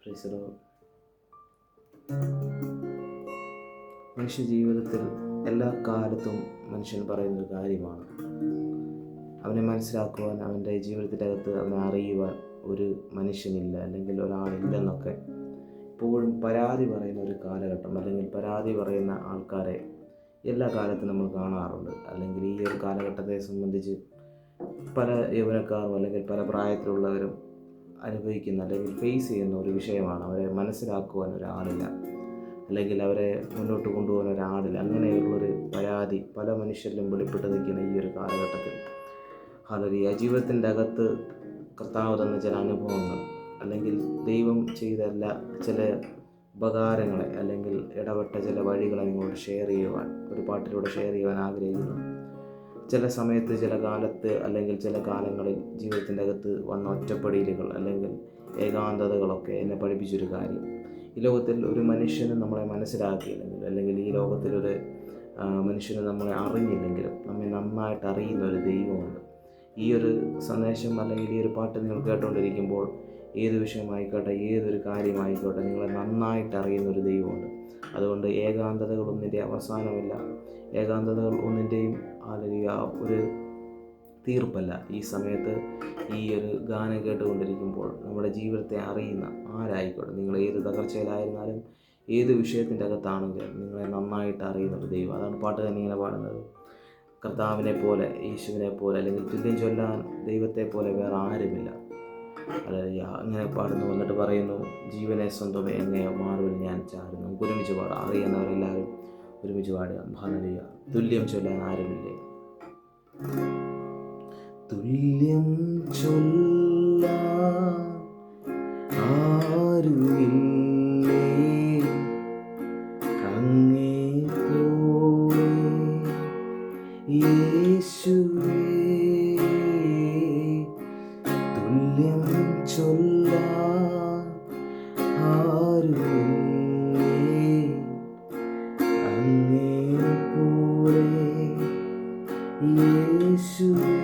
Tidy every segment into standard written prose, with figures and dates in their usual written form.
Praise the Lord. മനുഷ്യ ജീവിതത്തിൽ എല്ലാ കാലത്തും മനുഷ്യൻ പറയുന്നൊരു കാര്യമാണ്, അവനെ മനസ്സിലാക്കുവാൻ, അവൻ്റെ ജീവിതത്തിൻ്റെ അകത്ത് അവനെ അറിയുവാൻ ഒരു മനുഷ്യനില്ല, അല്ലെങ്കിൽ ഒരാളില്ലെന്നൊക്കെ എപ്പോഴും പരാതി പറയുന്ന ഒരു കാലഘട്ടം, അല്ലെങ്കിൽ പരാതി പറയുന്ന ആൾക്കാരെ എല്ലാ കാലത്തും നമ്മൾ കാണാറുണ്ട്. അല്ലെങ്കിൽ ഈ ഒരു കാലഘട്ടത്തെ സംബന്ധിച്ച് പല യൗവനക്കാരും അല്ലെങ്കിൽ പല പ്രായത്തിലുള്ളവരും അനുഭവിക്കുന്ന അല്ലെങ്കിൽ ഫേസ് ചെയ്യുന്ന ഒരു വിഷയമാണ്. അവരെ മനസ്സിലാക്കുവാൻ ഒരാളില്ല, അല്ലെങ്കിൽ അവരെ മുന്നോട്ട് കൊണ്ടുപോകാൻ ഒരാളില്ല. അങ്ങനെയുള്ളൊരു പരാതി പല മനുഷ്യരിലും വെളിപ്പെട്ട് നിൽക്കുന്ന ഈ ഒരു കാലഘട്ടത്തിൽ ഹല്ലേലൂയ, ജീവിതത്തിൻ്റെ അകത്ത് കർത്താവ് തന്ന ചില അനുഭവങ്ങൾ, അല്ലെങ്കിൽ ദൈവം ചെയ്ത ചില ഉപകാരങ്ങളെ, അല്ലെങ്കിൽ ഇടപെട്ട ചില വഴികളെ നിങ്ങളോട് ഷെയർ ചെയ്യുവാൻ, ഒരു പാട്ടിലൂടെ ഷെയർ ചെയ്യുവാൻ ആഗ്രഹിക്കുന്നു. ചില സമയത്ത്, ചില കാലത്ത്, അല്ലെങ്കിൽ ചില കാലങ്ങളിൽ ജീവിതത്തിൻ്റെ അകത്ത് വന്ന ഒറ്റപ്പെടലുകൾ അല്ലെങ്കിൽ ഏകാന്തതകളൊക്കെ എന്നെ പഠിപ്പിച്ചൊരു കാര്യം, ഈ ലോകത്തിൽ ഒരു മനുഷ്യന് നമ്മളെ മനസ്സിലാക്കിയില്ലെങ്കിൽ, അല്ലെങ്കിൽ ഈ ലോകത്തിലൊരു മനുഷ്യന് നമ്മളെ അറിഞ്ഞില്ലെങ്കിലും നമ്മെ നന്നായിട്ട് അറിയുന്ന ഒരു ദൈവമുണ്ട്. ഈ ഒരു സന്ദേശം അല്ലെങ്കിൽ ഈ ഒരു പാട്ട് നിങ്ങൾ കേട്ടുകൊണ്ടിരിക്കുമ്പോൾ ഏത് വിഷയമായിക്കോട്ടെ, ഏതൊരു കാര്യമായിക്കോട്ടെ, നിങ്ങളെ നന്നായിട്ട് അറിയുന്നൊരു ദൈവമുണ്ട്. അതുകൊണ്ട് ഏകാന്തതകൾ ഒന്നിൻ്റെ അവസാനമില്ല, ഏകാന്തതകൾ ഒന്നിൻ്റെയും ഒരു തീർപ്പല്ല. ഈ സമയത്ത് ഈ ഒരു ഗാനം കേട്ടുകൊണ്ടിരിക്കുമ്പോൾ നമ്മുടെ ജീവിതത്തെ അറിയുന്ന ആരായിക്കോട്ടെ, നിങ്ങൾ ഏത് തകർച്ചയിലായിരുന്നാലും ഏത് വിഷയത്തിൻ്റെ അകത്താണെങ്കിലും നിങ്ങളെ നന്നായിട്ട് അറിയുന്നൊരു ദൈവം. അതാണ് പാട്ട് തന്നെ ഇങ്ങനെ പാടുന്നത്. കർത്താവിനെ പോലെ, യേശുവിനെ പോലെ, അല്ലെങ്കിൽ തുല്യം ചൊല്ലാൻ ദൈവത്തെ പോലെ വേറെ ആരുമില്ല. ഹല്ലേലൂയ, അങ്ങനെ പാടുന്നു. എന്നിട്ട് പറയുന്നു, ജീവനെ സ്വന്തമേ എന്നെ മാറുവിൽ ഞാൻ ചാരുന്നു. നമുക്ക് ഒരുമിച്ച് പാടാം, അറിയുന്നവരെല്ലാവരും ഒരുമിച്ച് പാടുക. ഹല്ലേലൂയ. തുല്യം ചൊല്ലാൻ ആരുമില്ലേ, തുല്യം ചൊല്ലാൻ ആരുമില്ലേ, അങ്ങേ പോലെ യേശുവേ, തുല്യം ചൊല്ലാൻ ആരുമില്ലേ, അങ്ങേ പോലെ യേശുവേ,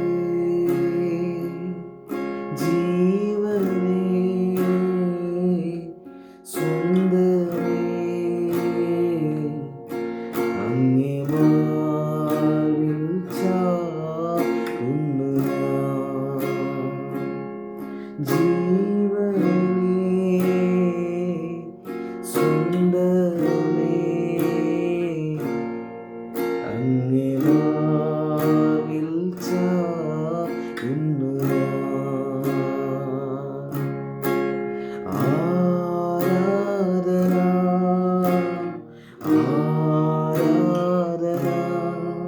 ജീവനേ സ്വന്തമേ അങ്ങേ മാറിൽ ചാരുന്നു ഞാൻ, ജീവനേ സ്വന്തമേ അങ്ങേ മാറിൽ ചാരുന്നു ഞാൻ. ആരാധന ആരാധന ആരാധന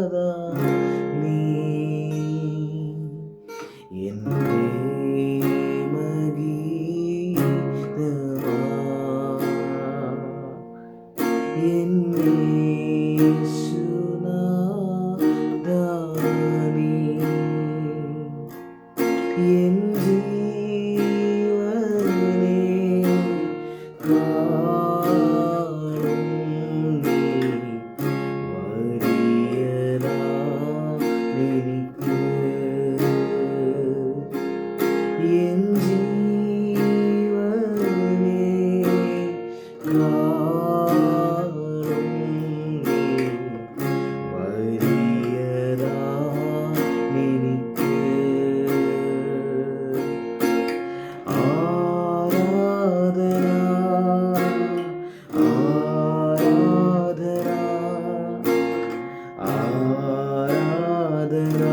യേശുനാഥാ, നീ എൻ പ്രേമഗീതമാ, എൻ യേശുനാഥാ, നീ എൻ ജീവനേ കാണും, നീ വലിയതാണെനിക്ക്, എൻ ജീവനേ കാണും, നീ വലിയതാണെനിക്ക്. ആരാധന ആരാധന ആരാധന